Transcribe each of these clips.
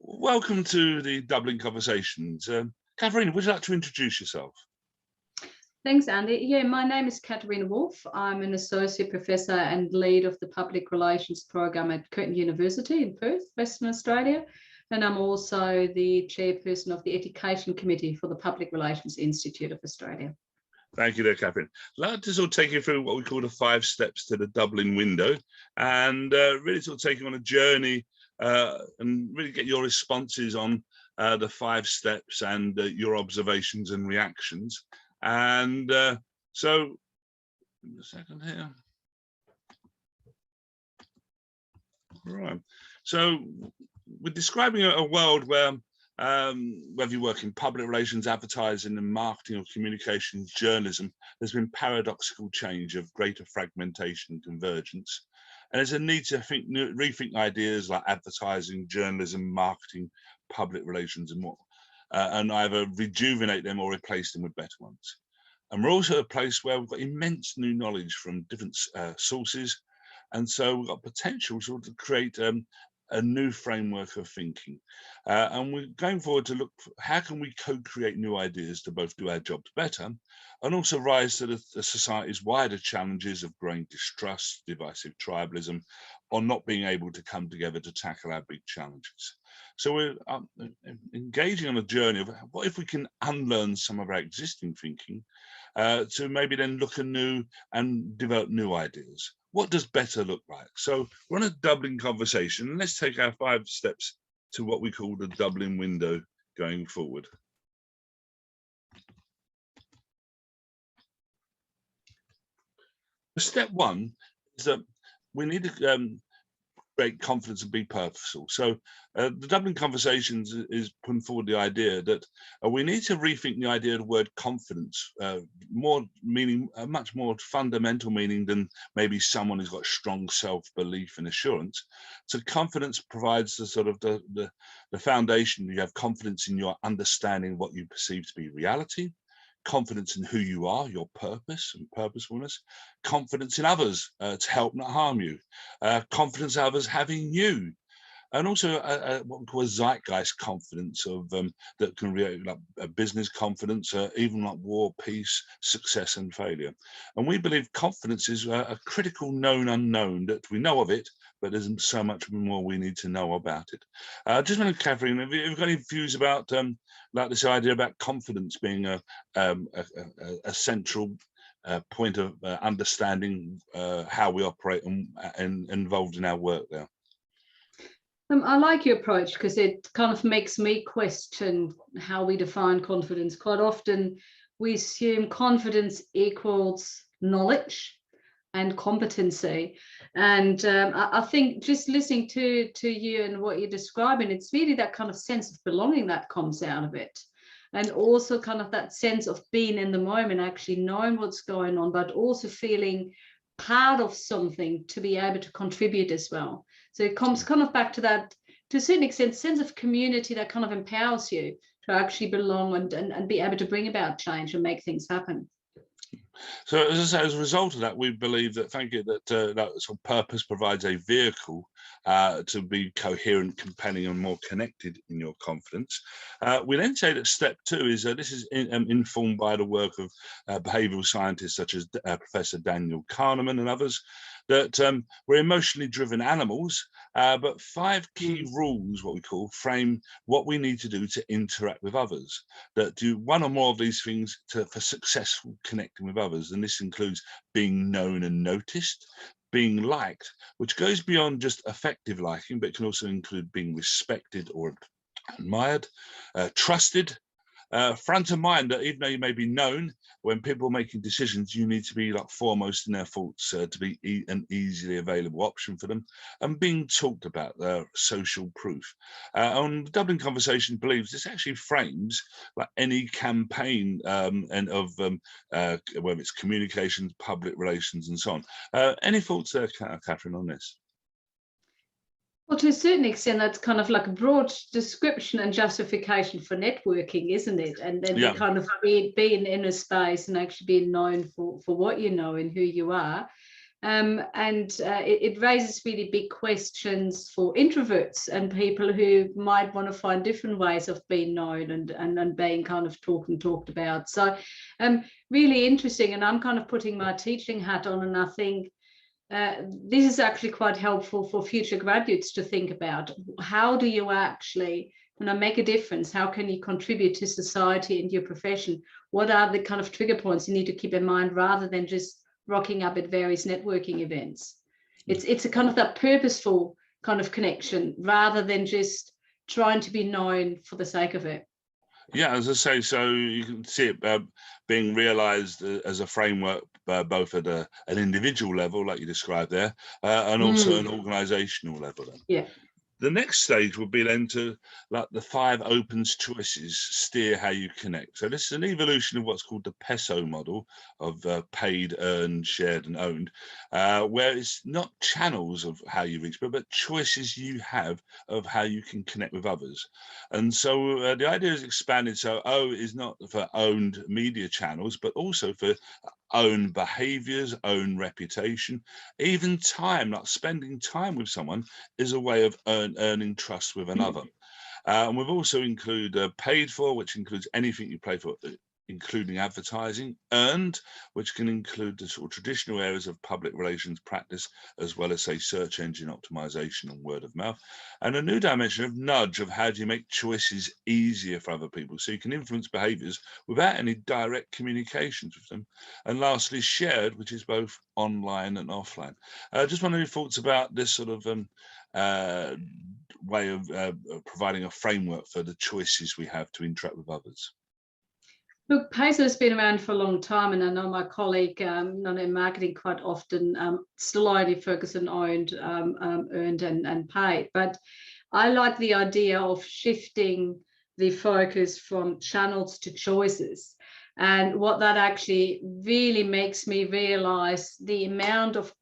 Welcome to the Dublin Conversations. Katharina, would you like to introduce yourself? Thanks, Andy. Yeah, my name is Katharina Wolf. I'm an associate professor and lead of the public relations program at Curtin University in Perth, Western Australia. And I'm also the chairperson of the Education Committee for the Public Relations Institute of Australia. Thank you there, Katharina. I'd like to sort of take you through what we call the 5 steps to the Dublin window and really sort of take you on a journey and really get your responses on the 5 steps and your observations and reactions. And so, a second here. Right. So we're describing a world where whether you work in public relations, advertising and marketing or communications, journalism, there's been paradoxical change of greater fragmentation and convergence. And there's a need to rethink ideas like advertising, journalism, marketing, public relations and more, and either rejuvenate them or replace them with better ones. And we're also a place where we've got immense new knowledge from different sources. And so we've got potential sort of create a new framework of thinking. And we're going forward to look for how can we co-create new ideas to both do our jobs better and also rise to the society's wider challenges of growing distrust, divisive tribalism, or not being able to come together to tackle our big challenges. So we're engaging on a journey of what if we can unlearn some of our existing thinking to maybe then look anew and develop new ideas. What does better look like? So we're on a Dublin conversation, and let's take our 5 steps to what we call the Dublin window going forward. Step 1 is that we need to create confidence and be purposeful. So the Dublin Conversations is putting forward the idea that we need to rethink the idea of the word confidence, more meaning a much more fundamental meaning than maybe someone who's got strong self-belief and assurance. So confidence provides the sort of the foundation. You have confidence in your understanding of what you perceive to be reality, confidence in who you are, your purpose and purposefulness, confidence in others to help not harm you, confidence in others having you, and also what we call a zeitgeist confidence of that can be like a business confidence, even like war, peace, success and failure. And we believe confidence is a critical known unknown, that we know of it, but there's so much more we need to know about it. Just wondering, Katharina, have you got any views about like this idea about confidence being a central point of understanding how we operate and involved in our work there? I like your approach because it kind of makes me question how we define confidence. Quite often we assume confidence equals knowledge and competency. And I think just listening to you and what you're describing, it's really that kind of sense of belonging that comes out of it. And also kind of that sense of being in the moment, actually knowing what's going on, but also feeling part of something to be able to contribute as well. So it comes kind of back to that, to a certain extent, sense of community that kind of empowers you to actually belong and be able to bring about change and make things happen. So as I say, as a result of that, we believe that, thank you, that that sort of purpose provides a vehicle to be coherent, compelling and more connected in your confidence. We then say that step 2 is, this is informed by the work of behavioural scientists such as Professor Daniel Kahneman and others, that we're emotionally driven animals, but 5 key rules, what we call, frame what we need to do to interact with others, that do one or more of these things for successful connecting with others. And this includes being known and noticed, being liked, which goes beyond just effective liking, but can also include being respected or admired, trusted, front of mind, that even though you may be known, when people are making decisions, you need to be like foremost in their thoughts, to be an easily available option for them, and being talked about, social proof. And the Dublin Conversation believes this actually frames like any campaign and of whether it's communications, public relations, and so on. Any thoughts there, Katharina, on this? Well, to a certain extent, that's kind of like a broad description and justification for networking, isn't it? And then yeah, kind of being in a space and actually being known for what you know and who you are. It raises really big questions for introverts and people who might want to find different ways of being known and being kind of talked about. So really interesting. And I'm kind of putting my teaching hat on, and I think this is actually quite helpful for future graduates to think about. How do you actually make a difference? How can you contribute to society and your profession? What are the kind of trigger points you need to keep in mind, rather than just rocking up at various networking events? It's a kind of that purposeful kind of connection, rather than just trying to be known for the sake of it. Yeah, as I say, so you can see it being realised as a framework, both at an individual level, like you described there, and also an organisational level. Then. Yeah. The next stage would be then to, like, the 5 opens choices steer how you connect. So this is an evolution of what's called the PESO model of paid, earned, shared and owned, where it's not channels of how you reach, but choices you have of how you can connect with others. And so the idea is expanded. So O is not for owned media channels, but also for own behaviors, own reputation, even time, like spending time with someone is a way of earning trust with another. And we've also included paid for, which includes anything you pay for, including advertising, earned, which can include the sort of traditional areas of public relations practice, as well as, say, search engine optimization and word of mouth, and a new dimension of nudge, of how do you make choices easier for other people, so you can influence behaviors without any direct communications with them. And lastly, shared, which is both online and offline. Just wondering your thoughts about this sort of way of providing a framework for the choices we have to interact with others. Look, PESO has been around for a long time, and I know my colleague in marketing quite often still only focus on owned, earned and paid. But I like the idea of shifting the focus from channels to choices. And what that actually really makes me realize the amount of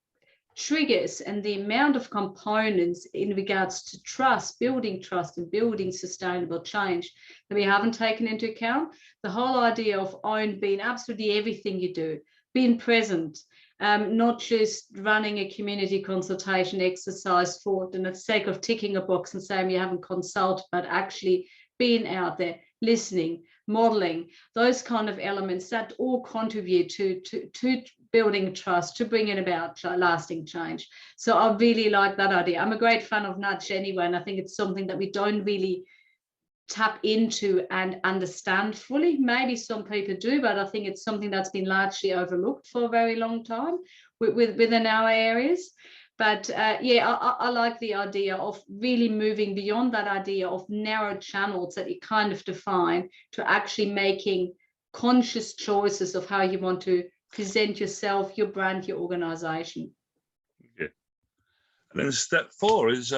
triggers and the amount of components in regards to trust and building sustainable change that we haven't taken into account. The whole idea of own being absolutely everything you do, being present, not just running a community consultation exercise for the sake of ticking a box and saying you haven't consulted, but actually being out there, listening, modeling, those kind of elements that all contribute to building trust, to bringing about lasting change. So I really like that idea. I'm a great fan of nudge anyway, and I think it's something that we don't really tap into and understand fully. Maybe some people do, but I think it's something that's been largely overlooked for a very long time within our areas. But I like the idea of really moving beyond that idea of narrow channels that you kind of define, to actually making conscious choices of how you want to present yourself, your brand, your organization. Yeah. And then step 4 is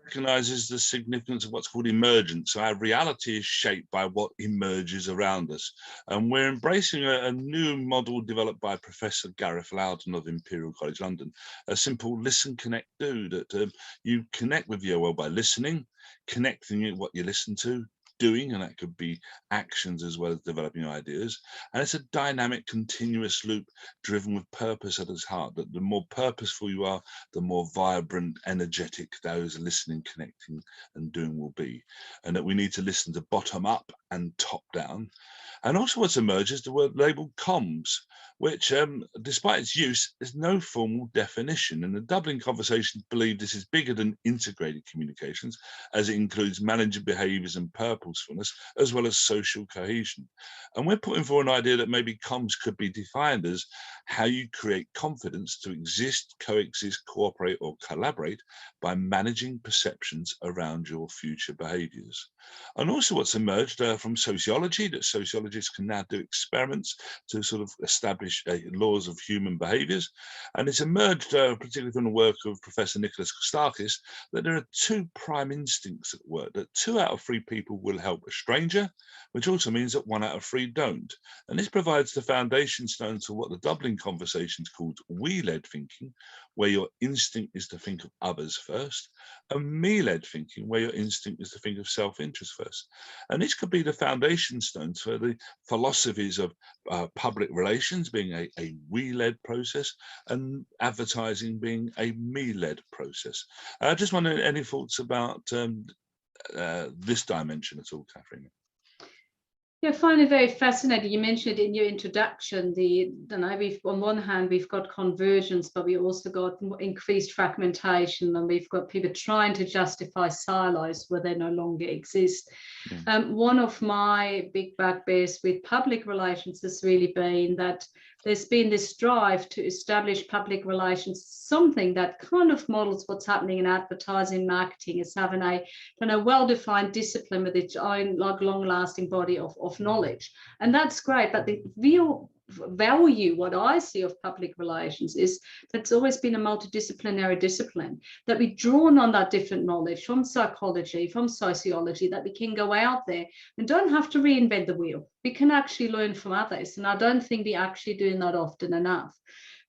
recognises the significance of what's called emergence. So our reality is shaped by what emerges around us. And we're embracing a new model developed by Professor Gareth Loudon of Imperial College London, a simple listen, connect, do, that you connect with your world by listening, connecting what you listen to, doing, and that could be actions as well as developing ideas. And it's a dynamic, continuous loop driven with purpose at its heart, that the more purposeful you are, the more vibrant, energetic those listening, connecting and doing will be. And that we need to listen to bottom up and top down. And also what's emerged is the word labelled comms, which, despite its use, is no formal definition. And the Dublin conversation believe this is bigger than integrated communications, as it includes managing behaviours and purposefulness, as well as social cohesion. And we're putting forward an idea that maybe comms could be defined as how you create confidence to exist, coexist, cooperate or collaborate by managing perceptions around your future behaviours. And also what's emerged from sociology, that sociologists can now do experiments to sort of establish laws of human behaviours. And it's emerged, particularly from the work of Professor Nicholas Kostakis, that there are 2 prime instincts at work, that 2 out of 3 people will help a stranger, which also means that 1 out of 3 don't. And this provides the foundation stone to what the Dublin conversations called we-led thinking, where your instinct is to think of others first, and me-led thinking, where your instinct is to think of self-interest first. And this could be the foundation stones for the philosophies of public relations being a we-led process, and advertising being a me-led process. I just wonder, any thoughts about this dimension at all, Katharina? Yeah, I find it very fascinating. You mentioned it in your introduction, we've, on one hand, we've got convergence, but we also got increased fragmentation, and we've got people trying to justify silos where they no longer exist. One of my big bugbears with public relations has really been that there's been this drive to establish public relations, something that kind of models what's happening in advertising, marketing, is having a well-defined discipline with its own long-lasting body of knowledge. And that's great, but the real value, what I see of public relations, is that it's always been a multidisciplinary discipline, that we've drawn on that different knowledge from psychology, from sociology, that we can go out there and don't have to reinvent the wheel. We can actually learn from others, and I don't think we're actually doing that often enough.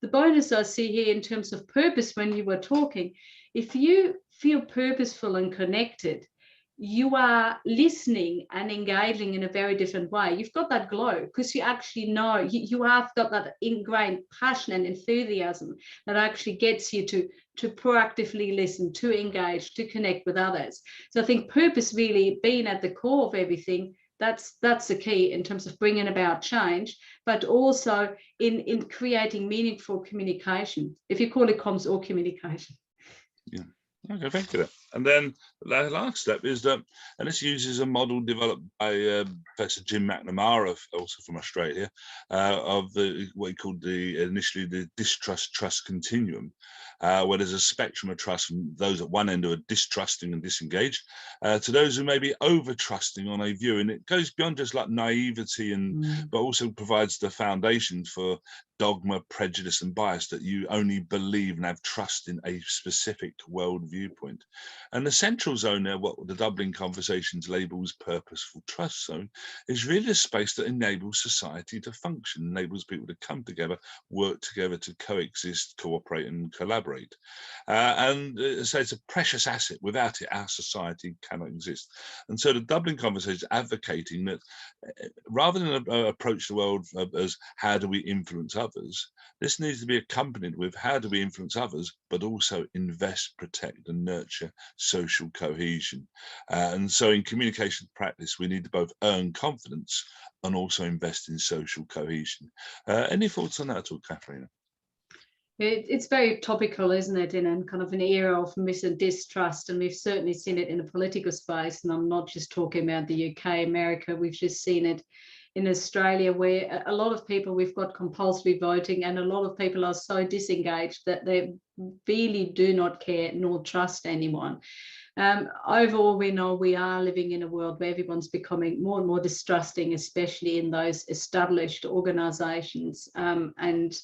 The bonus I see here in terms of purpose, when you were talking, if you feel purposeful and connected, you are listening and engaging in a very different way. You've got that glow because you actually know, you have got that ingrained passion and enthusiasm that actually gets you to proactively listen, to engage, to connect with others. So I think purpose really being at the core of everything, that's the key in terms of bringing about change, but also in creating meaningful communication, if you call it comms or communication. Yeah. Okay, thank you. And then the last step is that, and this uses a model developed by Professor Jim McNamara, also from Australia, of what he called initially the distrust-trust continuum, where there's a spectrum of trust from those at one end who are distrusting and disengaged, to those who may be over-trusting on a view. And it goes beyond just like naivety, but also provides the foundations for dogma, prejudice, and bias, that you only believe and have trust in a specific world viewpoint. And the central zone there, what the Dublin conversations labels purposeful trust zone, is really a space that enables society to function, enables people to come together, work together, to coexist, cooperate, and collaborate. And so it's a precious asset. Without it, our society cannot exist. And so the Dublin conversation is advocating that rather than approach the world as how do we influence others, this needs to be accompanied with how do we influence others, but also invest, protect, and nurture social cohesion. And so in communication practice, we need to both earn confidence and also invest in social cohesion. Any thoughts on that at all, Katharina? It's very topical, isn't it, in kind of an era of mis and distrust, and we've certainly seen it in the political space, and I'm not just talking about the UK, America, we've just seen it in Australia, where a lot of people, we've got compulsory voting, and a lot of people are so disengaged that they really do not care nor trust anyone. Overall, we know we are living in a world where everyone's becoming more and more distrusting, especially in those established organisations, and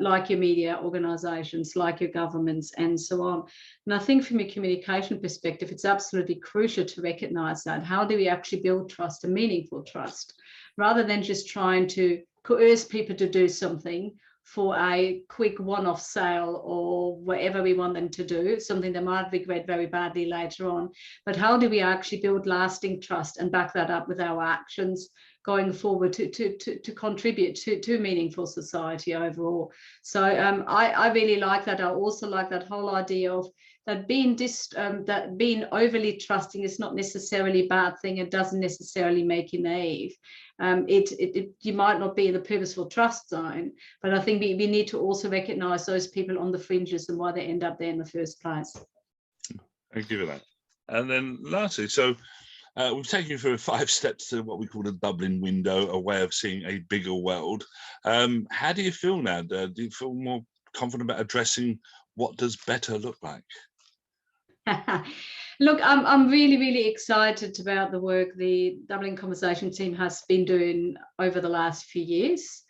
like your media organisations, like your governments, and so on. And I think from a communication perspective, it's absolutely crucial to recognise that. How do we actually build trust and meaningful trust, rather than just trying to coerce people to do something for a quick one-off sale or whatever we want them to do, something they might regret very badly later on. But how do we actually build lasting trust and back that up with our actions going forward to contribute to meaningful society overall? So I really like that. I also like that whole idea of that being overly trusting is not necessarily a bad thing. It doesn't necessarily make you naive. You might not be in the purposeful trust zone, but I think we need to also recognize those people on the fringes and why they end up there in the first place. Thank you for that. And then lastly, so we've taken you through 5 steps to what we call the Dublin window, a way of seeing a bigger world. How do you feel now? Do you feel more confident about addressing what does better look like? Look, I'm really, really excited about the work the Dublin Conversation team has been doing over the last few years.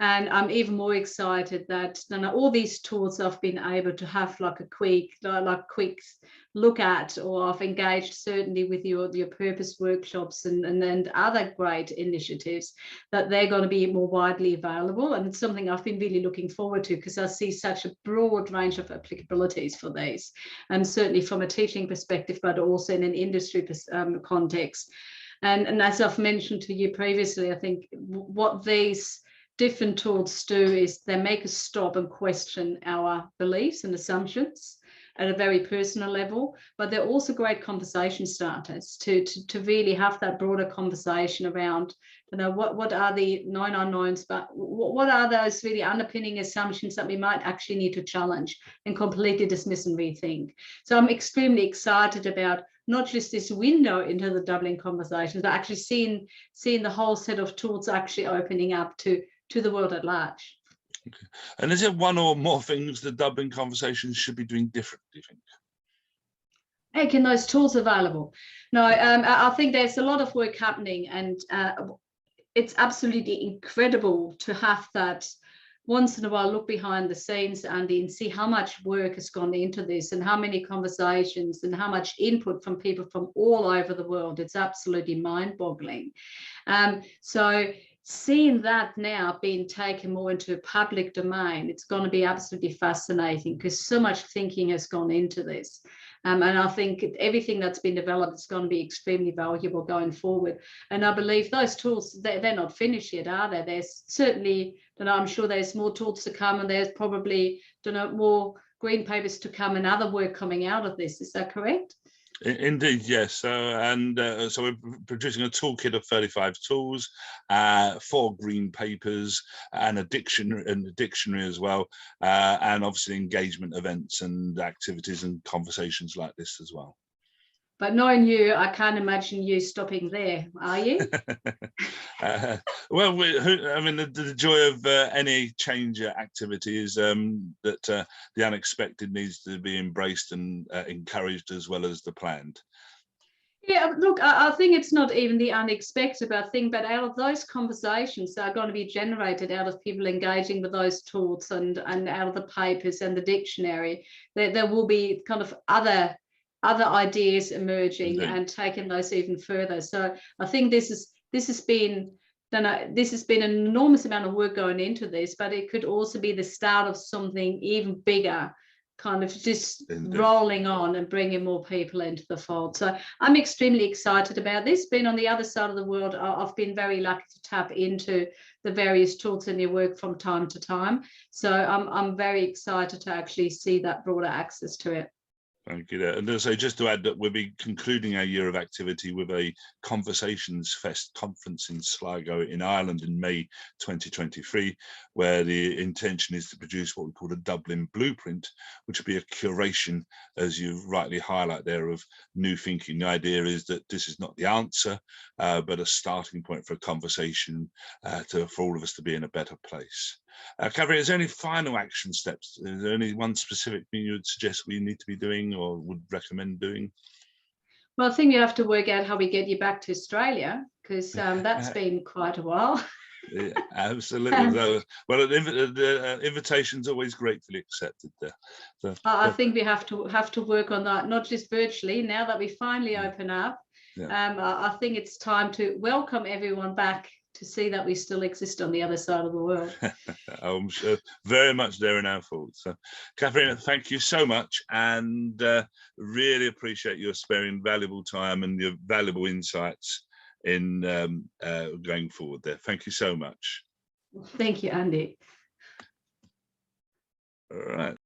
And I'm even more excited that all these tools I've been able to have like a quick look at, or I've engaged certainly with your purpose workshops and other great initiatives, that they're going to be more widely available. And it's something I've been really looking forward to, because I see such a broad range of applicabilities for these, and certainly from a teaching perspective, but also in an industry context. And as I've mentioned to you previously, I think what these different tools do is they make us stop and question our beliefs and assumptions at a very personal level, but they're also great conversation starters to really have that broader conversation around, what are the known unknowns, but what are those really underpinning assumptions that we might actually need to challenge and completely dismiss and rethink. So I'm extremely excited about not just this window into the Dublin conversations, but actually seeing the whole set of tools actually opening up to the world at large. Okay. And is there one or more things the Dublin conversations should be doing differently, do you think? Making those tools available. No, I think there's a lot of work happening, and it's absolutely incredible to have that once in a while look behind the scenes, Andy, and see how much work has gone into this, and how many conversations and how much input from people from all over the world. It's absolutely mind-boggling. So seeing that now being taken more into a public domain, it's going to be absolutely fascinating, because so much thinking has gone into this. And I think everything that's been developed is going to be extremely valuable going forward. And I believe those tools, they're not finished yet, are they? There's certainly, I'm sure there's more tools to come, and there's probably more green papers to come and other work coming out of this. Is that correct? Indeed, yes. So we're producing a toolkit of 35 tools, 4 green papers, and a dictionary as well, and obviously engagement events and activities and conversations like this as well. But knowing you, I can't imagine you stopping there, are you? Well, the joy of any change activity is that the unexpected needs to be embraced and encouraged, as well as the planned. Yeah, look, I think it's not even the unexpected thing, but out of those conversations that are going to be generated out of people engaging with those tools and out of the papers and the dictionary, there will be kind of other ideas emerging. Indeed. And taking those even further. So I think this has been an enormous amount of work going into this, but it could also be the start of something even bigger, kind of just Indeed. Rolling on and bringing more people into the fold. So I'm extremely excited about this. Being on the other side of the world, I've been very lucky to tap into the various tools in your work from time to time. So I'm very excited to actually see that broader access to it. Thank you. And so just to add that we'll be concluding our year of activity with a Conversations Fest conference in Sligo in Ireland in May 2023, where the intention is to produce what we call a Dublin blueprint, which will be a curation, as you rightly highlight there, of new thinking. The idea is that this is not the answer, but a starting point for a conversation for all of us to be in a better place. Katharina, is there any final action steps? Is there any one specific thing you would suggest we need to be doing or would recommend doing? Well, I think you have to work out how we get you back to Australia, because that's been quite a while. Yeah, absolutely. Well, the invitation's always gratefully accepted there. So, I think we have to work on that, not just virtually. Now that we finally open up, I think it's time to welcome everyone back to see that we still exist on the other side of the world. I'm sure very much there in our thoughts. So, Katharina, thank you so much, and really appreciate your sparing valuable time and your valuable insights in going forward there. Thank you so much. Thank you, Andy. All right.